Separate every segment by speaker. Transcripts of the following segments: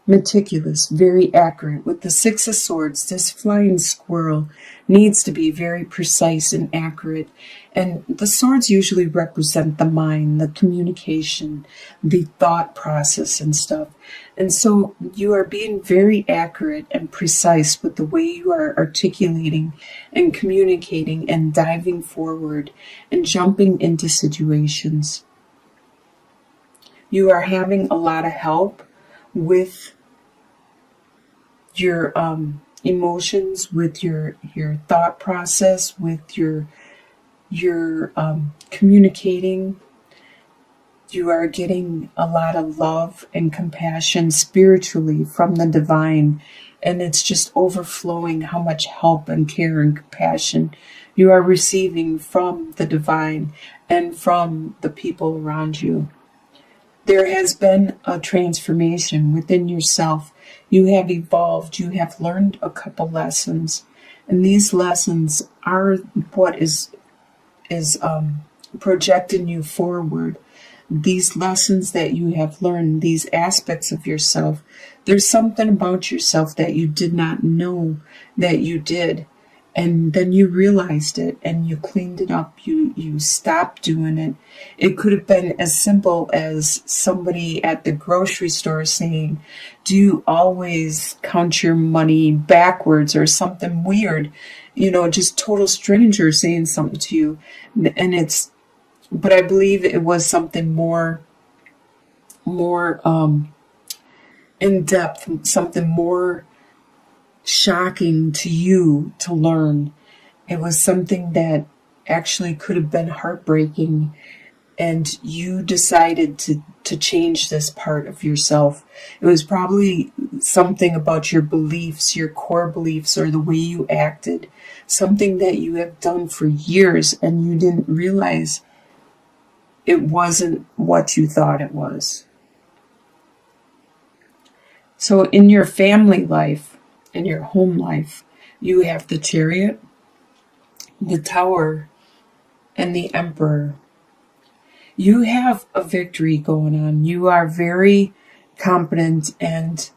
Speaker 1: meticulous, very accurate. With the Six of Swords, this flying squirrel needs to be very precise and accurate. And the swords usually represent the mind, the communication, the thought process and stuff. And so you are being very accurate and precise with the way you are articulating and communicating and diving forward and jumping into situations. You are having a lot of help with your emotions, with your thought process, with your communicating. You are getting a lot of love and compassion spiritually from the divine, and it's just overflowing how much help and care and compassion you are receiving from the divine and from the people around you. There has been a transformation within yourself. You have evolved. You have learned a couple lessons. And these lessons are what is projecting you forward. These lessons that you have learned, these aspects of yourself. There's something about yourself that you did not know that you did. And then you realized it and you cleaned it up. You stopped doing it. It could have been as simple as somebody at the grocery store saying, do you always count your money backwards, or something weird? Just total stranger saying something to you. But I believe it was something more in depth, something more shocking to you to learn. It was something that actually could have been heartbreaking, and you decided to change this part of yourself. It was probably something about your beliefs, your core beliefs, or the way you acted, something that you have done for years and you didn't realize it wasn't what you thought it was. So in your family life, in your home life, you have the Chariot, the Tower, and the Emperor. You have a victory going on. You are very competent and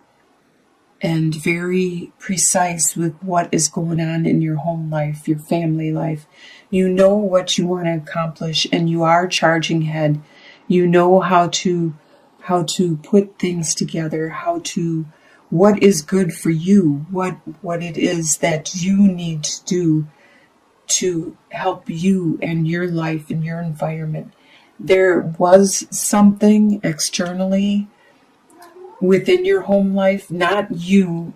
Speaker 1: very precise with what is going on in your home life, your family life. You know what you want to accomplish, and you are charging ahead. You know how to put things together, what is good for you, what it is that you need to do to help you and your life and your environment. There was something externally within your home life, not you.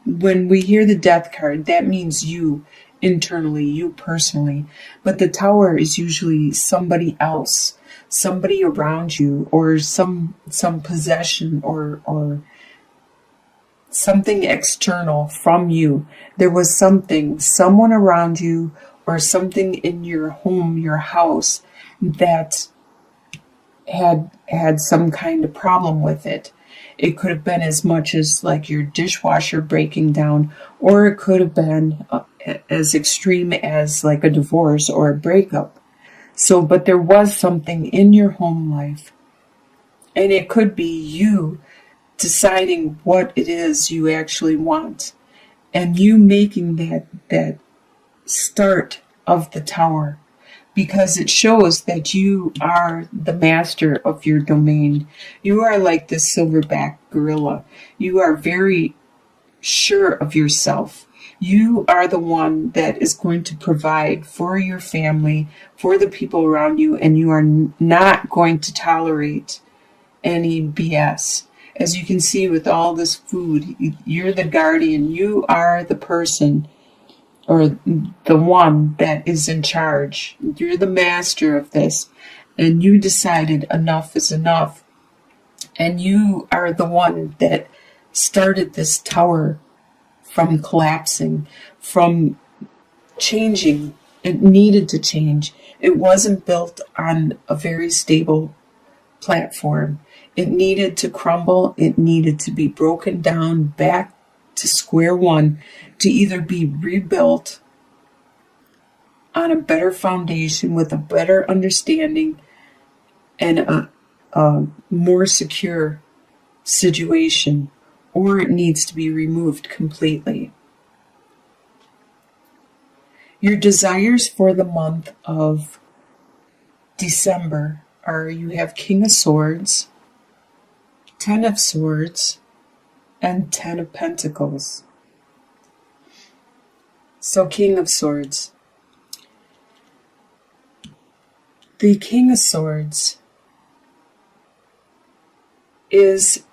Speaker 1: When we hear the Death card, that means you internally, you personally. But the Tower is usually somebody else, somebody around you, or some possession or something external from you. There was someone around you, or something in your home, your house, that had some kind of problem with it. It could have been as much as like your dishwasher breaking down, or it could have been as extreme as like a divorce or a breakup. So, but there was something in your home life, and it could be you deciding what it is you actually want, and you making that start of the Tower, because it shows that you are the master of your domain. You are like this silverback gorilla. You are very sure of yourself. You are the one that is going to provide for your family, for the people around you, and you are not going to tolerate any BS. As you can see with all this food, you're the guardian. You are the person, or the one that is in charge. You're the master of this, and you decided enough is enough. And you are the one that started this Tower from collapsing, from changing. It needed to change. It wasn't built on a very stable platform. It needed to crumble. It needed to be broken down back to square one, to either be rebuilt on a better foundation with a better understanding and a more secure situation, or it needs to be removed completely. Your desires for the month of December are, you have King of Swords, 10 of Swords, and 10 of Pentacles. So King of Swords. The King of Swords is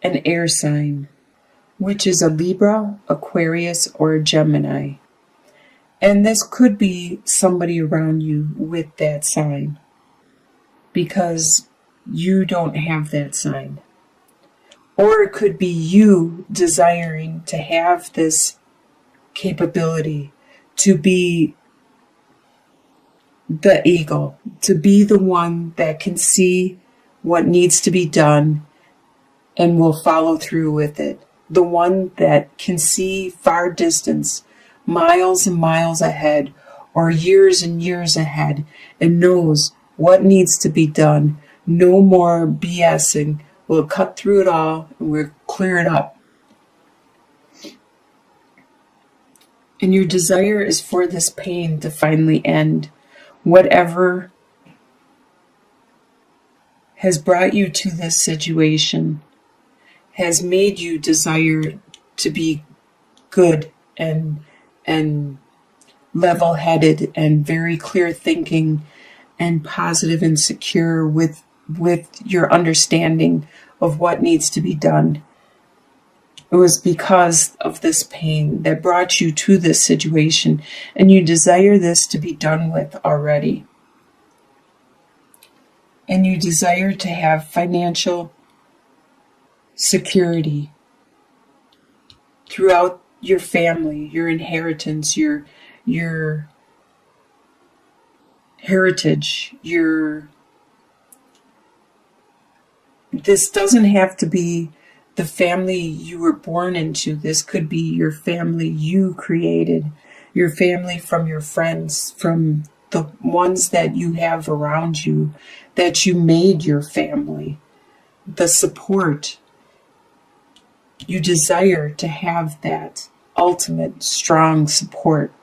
Speaker 1: an air sign, which is a Libra, Aquarius, or a Gemini. And this could be somebody around you with that sign, because you don't have that sign. Or it could be you desiring to have this capability to be the eagle, to be the one that can see what needs to be done and will follow through with it. The one that can see far distance, miles and miles ahead, or years and years ahead, and knows what needs to be done. No more BSing. We'll cut through it all and we'll clear it up. And your desire is for this pain to finally end. Whatever has brought you to this situation has made you desire to be good and level-headed and very clear thinking and positive and secure with your understanding of what needs to be done. It was because of this pain that brought you to this situation, and you desire this to be done with already. And you desire to have financial security throughout your family, your inheritance, your heritage, this doesn't have to be the family you were born into. This could be your family you created, your family from your friends, from the ones that you have around you, that you made your family, the support. You desire to have that ultimate strong support.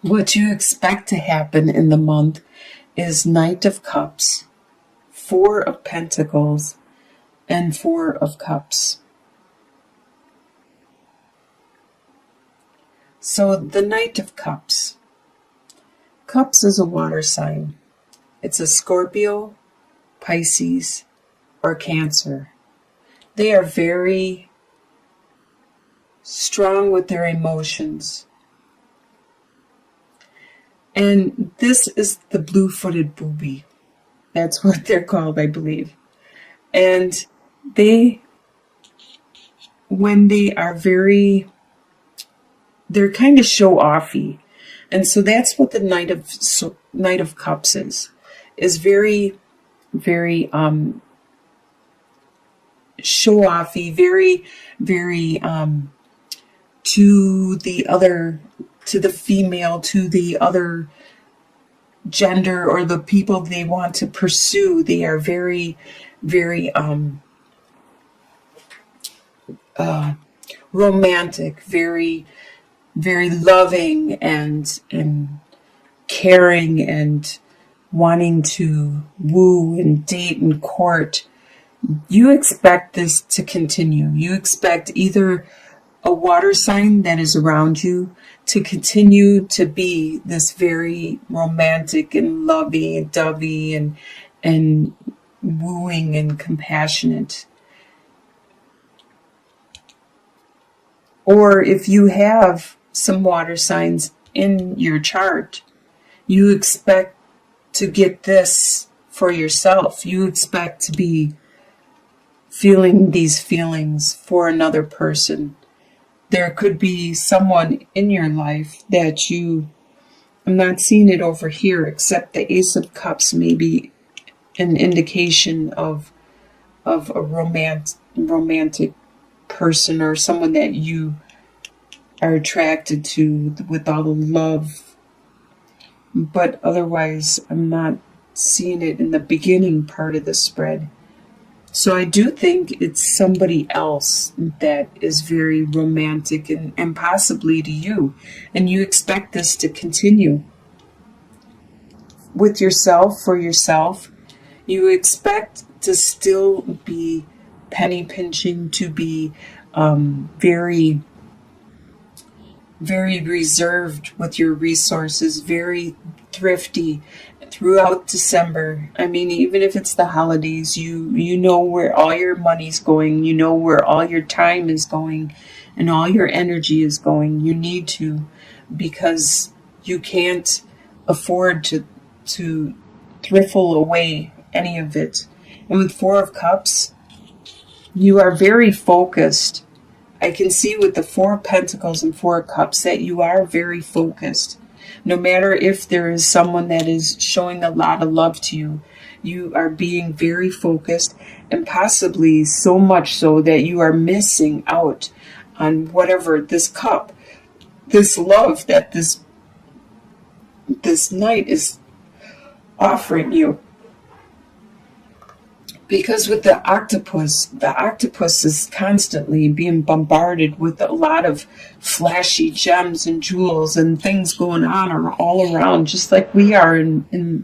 Speaker 1: What you expect to happen in the month is Knight of Cups, 4 of Pentacles, and 4 of Cups. So the Knight of Cups. Cups is a water sign. It's a Scorpio, Pisces, or Cancer. They are very strong with their emotions. And this is the blue-footed booby. That's what they're called, I believe. And when they are they're kind of show-offy. And so that's what the Knight of Cups is very, very show-offy, very, very to the female, to the other gender, or the people they want to pursue. They are very, very romantic, very, very loving and caring, and wanting to woo and date and court. You expect this to continue. You expect either a water sign that is around you to continue to be this very romantic and lovey-dovey and wooing and compassionate. Or if you have some water signs in your chart, you expect to get this for yourself. You expect to be feeling these feelings for another person. There could be someone in your life that I'm not seeing it over here, except the Ace of Cups may be an indication of a romantic person, or someone that you are attracted to with all the love. But otherwise, I'm not seeing it in the beginning part of the spread. So I do think it's somebody else that is very romantic and possibly to you. And you expect this to continue with yourself, for yourself. You expect to still be penny pinching, to be very, very reserved with your resources, very thrifty throughout December. I mean, even if it's the holidays, you know where all your money's going, you know where all your time is going and all your energy is going. You need to, because you can't afford to thriffle away any of it. And with Four of Cups, you are very focused. I can see with the Four of Pentacles and Four of Cups that you are very focused. No matter if there is someone that is showing a lot of love to you, you are being very focused, and possibly so much so that you are missing out on whatever this cup, this love that this knight is offering you. Because with the octopus is constantly being bombarded with a lot of flashy gems and jewels and things going on all around, just like we are in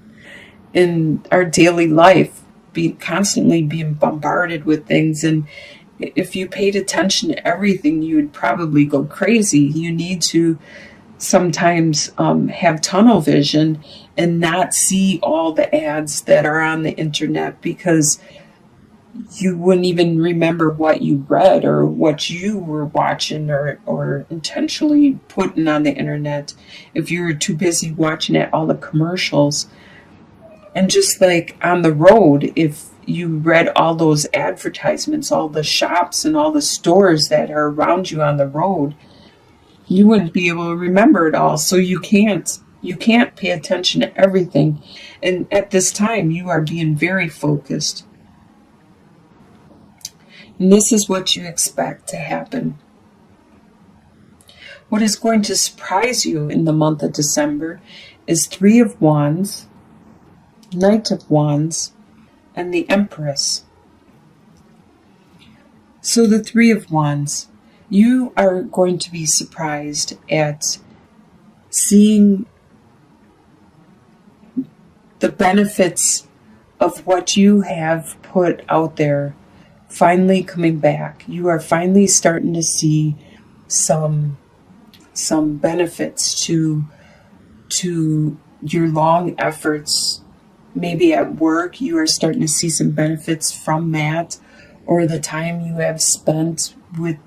Speaker 1: our daily life, constantly being bombarded with things. And if you paid attention to everything, you would probably go crazy. You need to sometimes have tunnel vision and not see all the ads that are on the internet, because you wouldn't even remember what you read or what you were watching or intentionally putting on the internet if you're too busy watching all the commercials. And just like on the road, if you read all those advertisements, all the shops and all the stores that are around you on the road, you wouldn't be able to remember it all. So you can't pay attention to everything. And at this time, you are being very focused. And this is what you expect to happen. What is going to surprise you in the month of December is Three of Wands, Knight of Wands, and the Empress. So the Three of Wands, you are going to be surprised at seeing the benefits of what you have put out there finally coming back. You are finally starting to see some benefits to your long efforts. Maybe at work, you are starting to see some benefits from that, or the time you have spent with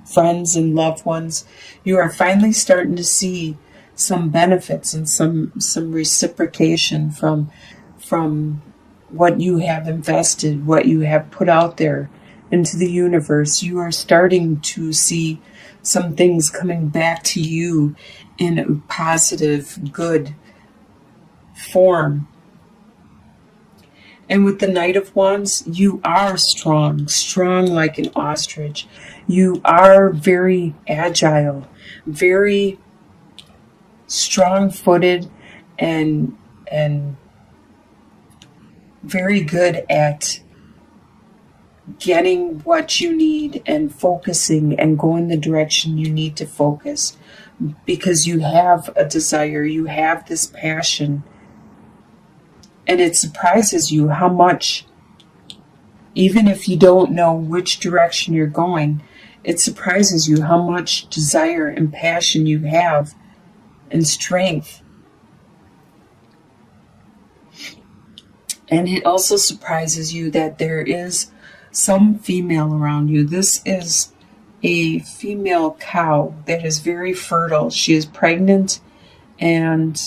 Speaker 1: friends and loved ones. You are finally starting to see some benefits and some reciprocation from what you have invested, what you have put out there into the universe. You are starting to see some things coming back to you in a positive, good form. And with the Knight of Wands, you are strong like an ostrich. You are very agile, very strong-footed, and very good at getting what you need and focusing and going the direction you need to focus, because you have a desire, you have this passion. And it surprises you how much, even if you don't know which direction you're going, it surprises you how much desire and passion you have and strength. And it also surprises you that there is some female around you. This is a female cow that is very fertile. She is pregnant, and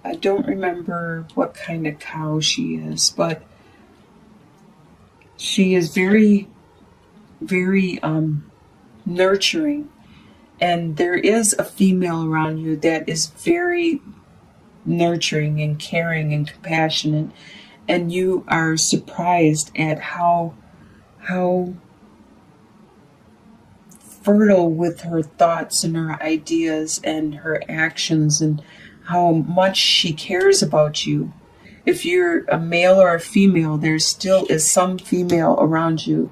Speaker 1: I don't remember what kind of cow she is, but she is very, very nurturing. And there is a female around you that is very nurturing and caring and compassionate. And you are surprised at how fertile with her thoughts and her ideas and her actions, and how much she cares about you. If you're a male or a female, there still is some female around you.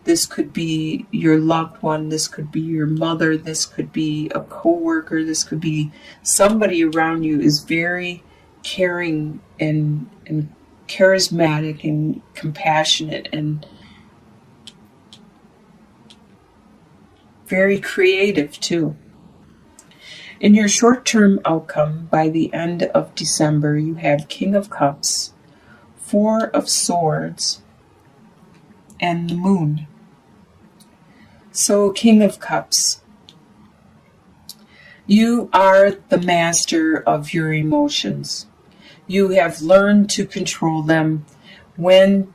Speaker 1: This could be your loved one. This could be your mother. This could be a coworker. This could be somebody around you is very caring and charismatic and compassionate and very creative too. In your short-term outcome, by the end of December, you have King of Cups, Four of Swords, and the Moon. So, King of Cups, you are the master of your emotions. You have learned to control them when,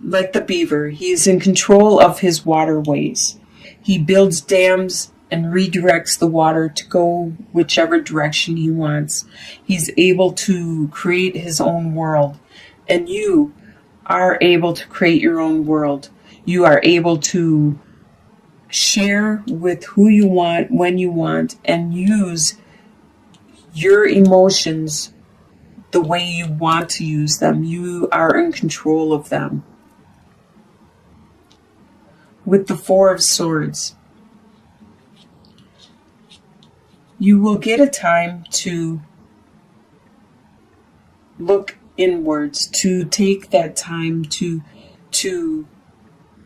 Speaker 1: like the beaver, he is in control of his waterways. He builds dams and redirects the water to go whichever direction he wants. He's able to create his own world. And you are able to create your own world. You are able to share with who you want, when you want, and use your emotions the way you want to use them. You are in control of them. With the Four of Swords, you will get a time to look inwards, to take that time to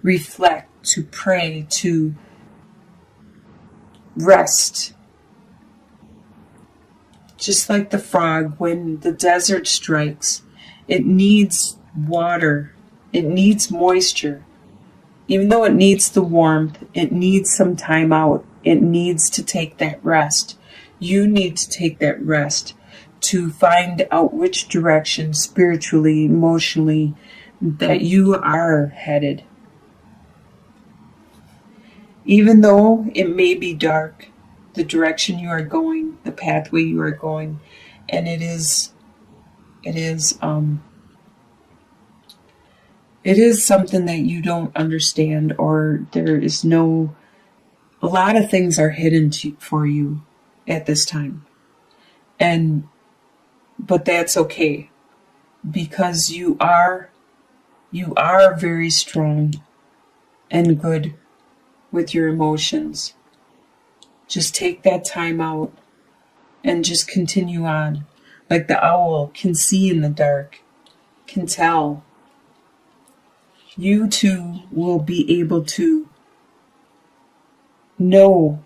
Speaker 1: reflect, to pray, to rest. Just like the frog, when the desert strikes, it needs water, it needs moisture. Even though it needs the warmth, it needs some time out. It needs to take that rest. You need to take that rest to find out which direction spiritually, emotionally, that you are headed. Even though it may be dark, the direction you are going, the pathway you are going, and it is something that you don't understand, or there is a lot of things are hidden for you at this time. But that's okay, because you are very strong and good with your emotions. Just take that time out and just continue on. Like the owl can see in the dark, can tell. You too will be able to know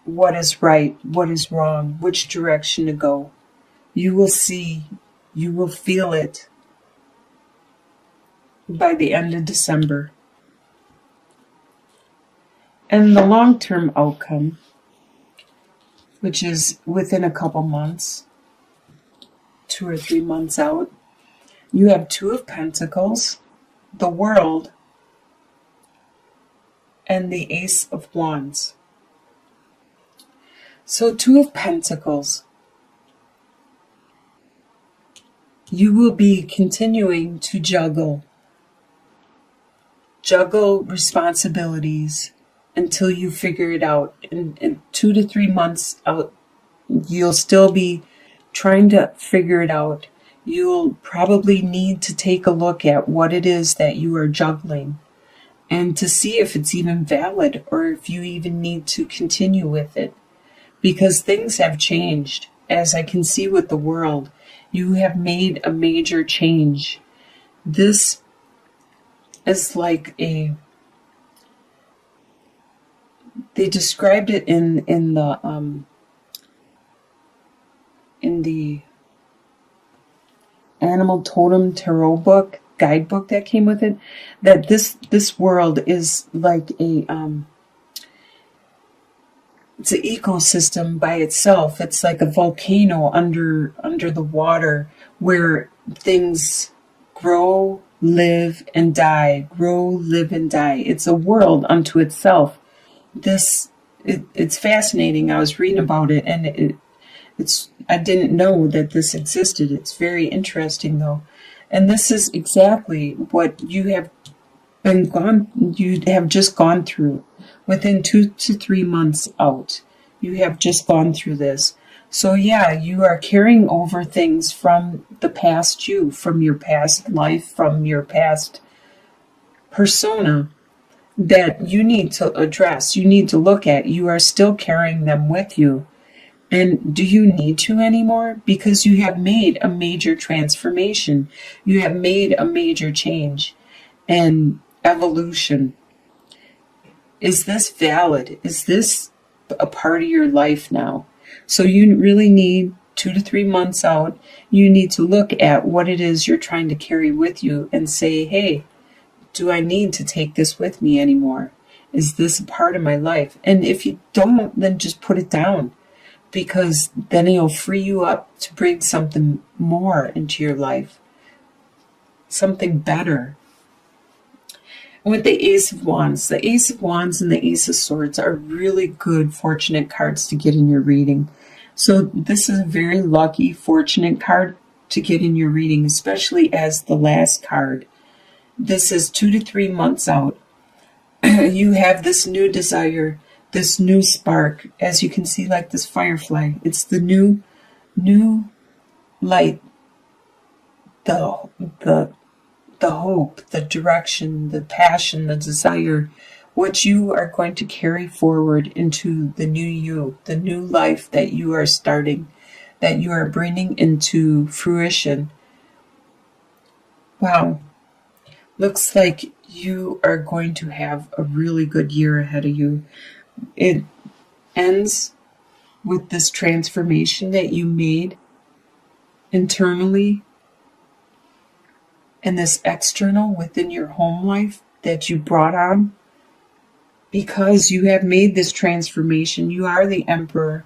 Speaker 1: what is right, what is wrong, which direction to go. You will see, you will feel it by the end of December. And the long-term outcome, which is within a couple months, 2 or 3 months out, you have Two of Pentacles, the World, and the Ace of Wands. So Two of Pentacles, you will be continuing to juggle responsibilities until you figure it out. In 2 to 3 months out, you'll still be trying to figure it out. You'll probably need to take a look at what it is that you are juggling and to see if it's even valid or if you even need to continue with it. Because things have changed. As I can see with the World, you have made a major change. This is like they described it in the Animal Totem Tarot book, guidebook that came with it, that this world is like it's an ecosystem by itself. It's like a volcano under the water where things grow, live, and die. Grow, live, and die. It's a world unto itself. It's fascinating. I was reading about it, and I didn't know that this existed. It's very interesting, though. And this is exactly what you have just gone through. Within 2 to 3 months out, you have just gone through this. So yeah, you are carrying over things from the past you, from your past life, from your past persona that you need to address, you need to look at. You are still carrying them with you. And do you need to anymore? Because you have made a major transformation. You have made a major change and evolution. Is this valid? Is this a part of your life now? So you really need 2 to 3 months out. You need to look at what it is you're trying to carry with you and say, hey, do I need to take this with me anymore? Is this a part of my life? And if you don't, then just put it down, because then it'll free you up to bring something more into your life, something better. And with the Ace of Wands and the Ace of Swords are really good fortunate cards to get in your reading. So this is a very lucky, fortunate card to get in your reading, especially as the last card. This is 2 to 3 months out. You have this new desire, this new spark, as you can see, like this firefly. It's the new light, the hope, the direction, the passion, the desire, what you are going to carry forward into the new you, the new life that you are starting, that you are bringing into fruition. Wow. Looks like you are going to have a really good year ahead of you. It ends with this transformation that you made internally and this external within your home life that you brought on. Because you have made this transformation, you are the emperor.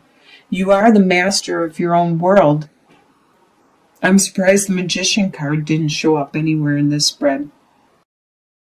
Speaker 1: You are the master of your own world. I'm surprised the Magician card didn't show up anywhere in this spread.